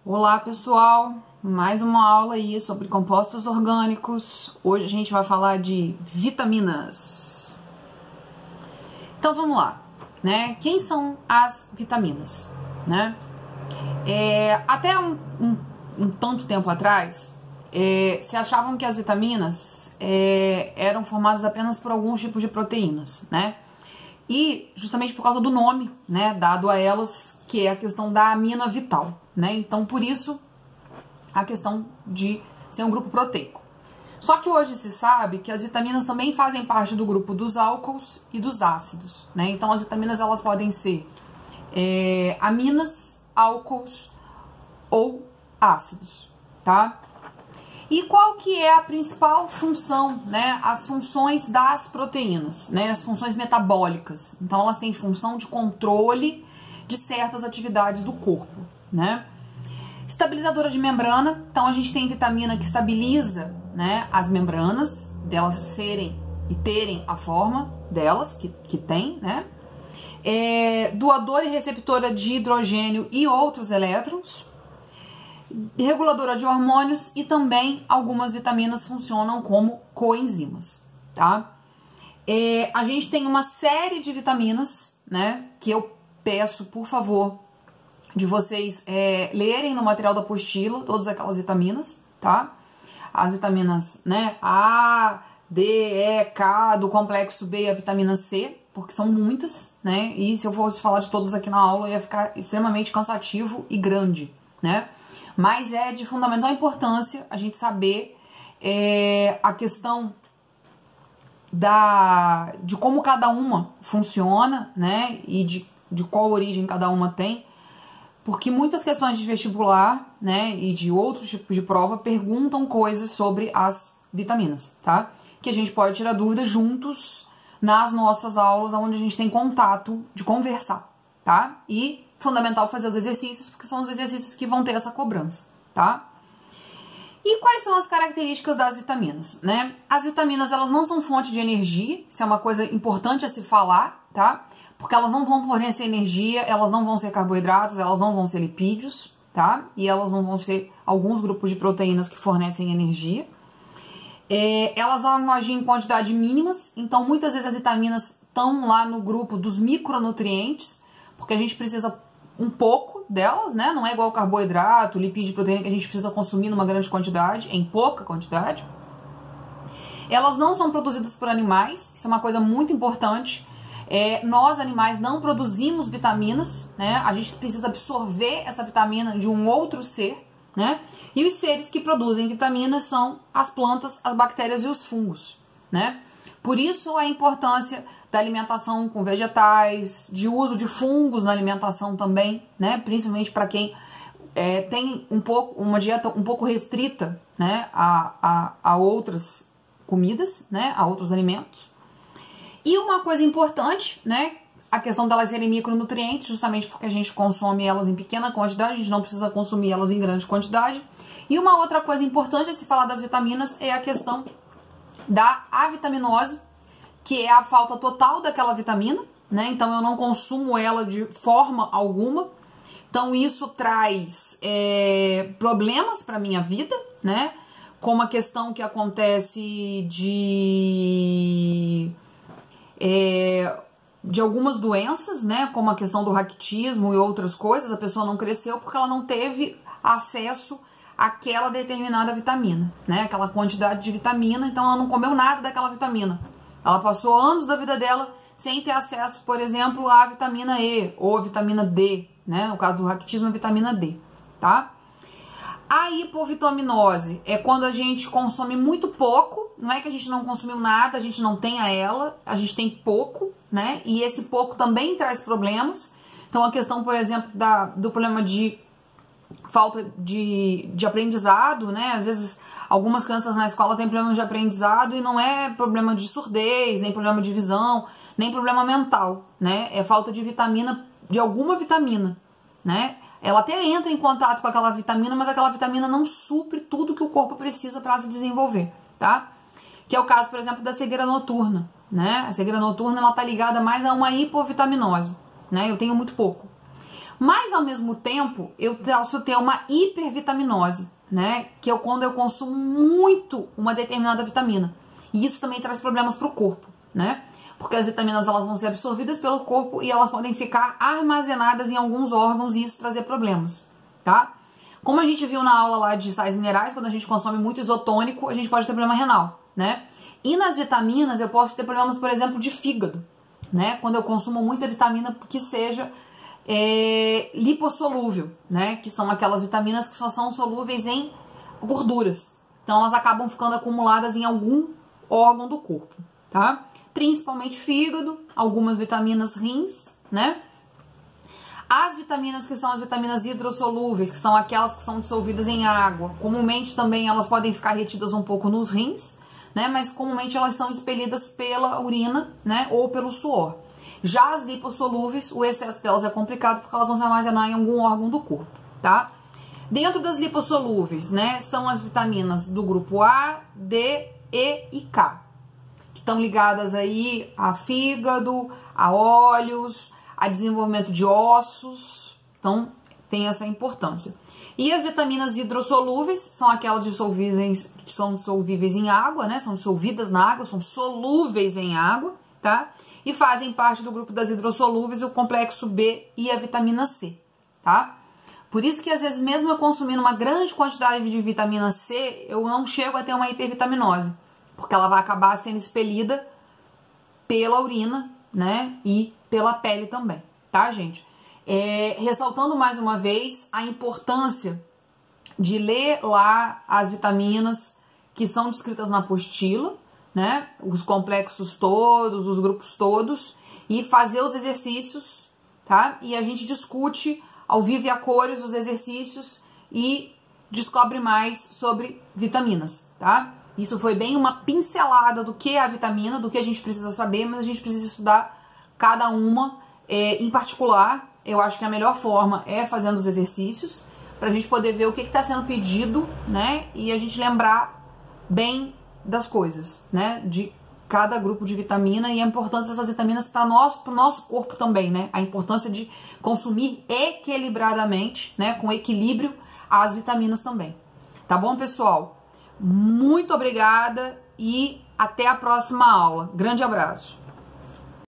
Olá pessoal, mais uma aula aí sobre compostos orgânicos. Hoje a gente vai falar de vitaminas. Então vamos lá, né? Quem são as vitaminas, né? Até um tanto tempo atrás, se achavam que as vitaminas eram formadas apenas por alguns tipos de proteínas, né? E justamente por causa do nome, né, dado a elas, que é a questão da amina vital, né? Então, por isso, a questão de ser um grupo proteico. Só que hoje se sabe que as vitaminas também fazem parte do grupo dos álcools e dos ácidos, né? Então, as vitaminas, elas podem ser aminas, álcools ou ácidos, tá? E qual que é a principal função, né? As funções das proteínas, né? As funções metabólicas. Então, elas têm função de controle de certas atividades do corpo, né? Estabilizadora de membrana. Então, a gente tem vitamina que estabiliza, né, as membranas, delas serem e terem a forma delas, que tem, né? Doadora e receptora de hidrogênio e outros elétrons. Reguladora de hormônios e também algumas vitaminas funcionam como coenzimas, tá? A gente tem uma série de vitaminas, né, que eu peço, por favor, de vocês lerem no material da apostila, todas aquelas vitaminas, tá? As vitaminas, né, A, D, E, K, do complexo B e a vitamina C, porque são muitas, né? E se eu fosse falar de todas aqui na aula, ia ficar extremamente cansativo e grande, né? Mas é de fundamental importância a gente saber a questão de como cada uma funciona, né? E de qual origem cada uma tem. Porque muitas questões de vestibular, né? E de outros tipos de prova perguntam coisas sobre as vitaminas, tá? Que a gente pode tirar dúvidas juntos nas nossas aulas, onde a gente tem contato de conversar, tá? E fundamental fazer os exercícios, porque são os exercícios que vão ter essa cobrança, tá? E quais são as características das vitaminas, né? As vitaminas, elas não são fonte de energia, isso é uma coisa importante a se falar, tá? Porque elas não vão fornecer energia, elas não vão ser carboidratos, elas não vão ser lipídios, tá? E elas não vão ser alguns grupos de proteínas que fornecem energia. Elas vão agir em quantidades mínimas, então muitas vezes as vitaminas estão lá no grupo dos micronutrientes, porque a gente precisa um pouco delas, né? Não é igual carboidrato, lipídio, proteína que a gente precisa consumir numa grande quantidade, em pouca quantidade. Elas não são produzidas por animais, isso é uma coisa muito importante. Nós, animais, não produzimos vitaminas, né? A gente precisa absorver essa vitamina de um outro ser, né? E os seres que produzem vitaminas são as plantas, as bactérias e os fungos, né? Por isso a importância da alimentação com vegetais, de uso de fungos na alimentação também, né? Principalmente para quem tem uma dieta um pouco restrita, né? A outras comidas, né? A outros alimentos. E uma coisa importante, né? A questão delas serem micronutrientes, justamente porque a gente consome elas em pequena quantidade, a gente não precisa consumir elas em grande quantidade. E uma outra coisa importante a se falar das vitaminas é a questão da avitaminose, que é a falta total daquela vitamina, né? Então eu não consumo ela de forma alguma. Então isso traz problemas para minha vida, né? Como a questão que acontece de algumas doenças, né? Como a questão do raquitismo e outras coisas. A pessoa não cresceu porque ela não teve acesso àquela determinada vitamina, né? Aquela quantidade de vitamina, então ela não comeu nada daquela vitamina. Ela passou anos da vida dela sem ter acesso, por exemplo, à vitamina E ou à vitamina D, né? No caso do raquitismo, a vitamina D, tá? A hipovitaminose é quando a gente consome muito pouco, não é que a gente não consumiu nada, a gente não tenha ela, a gente tem pouco, né? E esse pouco também traz problemas. Então a questão, por exemplo, do problema de falta de aprendizado, né? Às vezes algumas crianças na escola têm problemas de aprendizado e não é problema de surdez, nem problema de visão, nem problema mental, né? É falta de vitamina, de alguma vitamina, né? Ela até entra em contato com aquela vitamina, mas aquela vitamina não supre tudo que o corpo precisa para se desenvolver, tá? Que é o caso, por exemplo, da cegueira noturna, né? A cegueira noturna, ela tá ligada mais a uma hipovitaminose, né? Eu tenho muito pouco. Mas, ao mesmo tempo, eu posso ter uma hipervitaminose, né? Que é quando eu consumo muito uma determinada vitamina. E isso também traz problemas para o corpo, né? Porque as vitaminas elas vão ser absorvidas pelo corpo e elas podem ficar armazenadas em alguns órgãos e isso trazer problemas, tá? Como a gente viu na aula lá de sais minerais, quando a gente consome muito isotônico, a gente pode ter problema renal, né? E nas vitaminas eu posso ter problemas, por exemplo, de fígado, né? Quando eu consumo muita vitamina que seja lipossolúvel, né? Que são aquelas vitaminas que só são solúveis em gorduras. Então elas acabam ficando acumuladas em algum órgão do corpo, tá? Principalmente fígado, algumas vitaminas rins, né? As vitaminas que são as vitaminas hidrossolúveis, que são aquelas que são dissolvidas em água, comumente também elas podem ficar retidas um pouco nos rins, né? Mas comumente elas são expelidas pela urina, né? Ou pelo suor. Já as lipossolúveis, o excesso delas é complicado porque elas vão se armazenar em algum órgão do corpo, tá? Dentro das lipossolúveis, né, são as vitaminas do grupo A, D, E e K, que estão ligadas aí a fígado, a olhos, a desenvolvimento de ossos, então tem essa importância. E as vitaminas hidrossolúveis são aquelas dissolvíveis, que são dissolvíveis em água, né, são dissolvidas na água, são solúveis em água, tá? E fazem parte do grupo das hidrossolúveis o complexo B e a vitamina C, tá? Por isso que às vezes mesmo eu consumindo uma grande quantidade de vitamina C, eu não chego a ter uma hipervitaminose, porque ela vai acabar sendo expelida pela urina, né, e pela pele também, tá, gente? Ressaltando mais uma vez a importância de ler lá as vitaminas que são descritas na apostila, né, os complexos todos, os grupos todos, e fazer os exercícios, tá? E a gente discute ao vivo e a cores os exercícios e descobre mais sobre vitaminas, tá? Isso foi bem uma pincelada do que é a vitamina, do que a gente precisa saber, mas a gente precisa estudar cada uma em particular. Eu acho que a melhor forma é fazendo os exercícios, pra gente poder ver o que está sendo pedido, né? E a gente lembrar bem das coisas, né, de cada grupo de vitamina e a importância dessas vitaminas para o nosso corpo também, né, a importância de consumir equilibradamente, né, com equilíbrio as vitaminas também. Tá bom, pessoal? Muito obrigada e até a próxima aula. Grande abraço!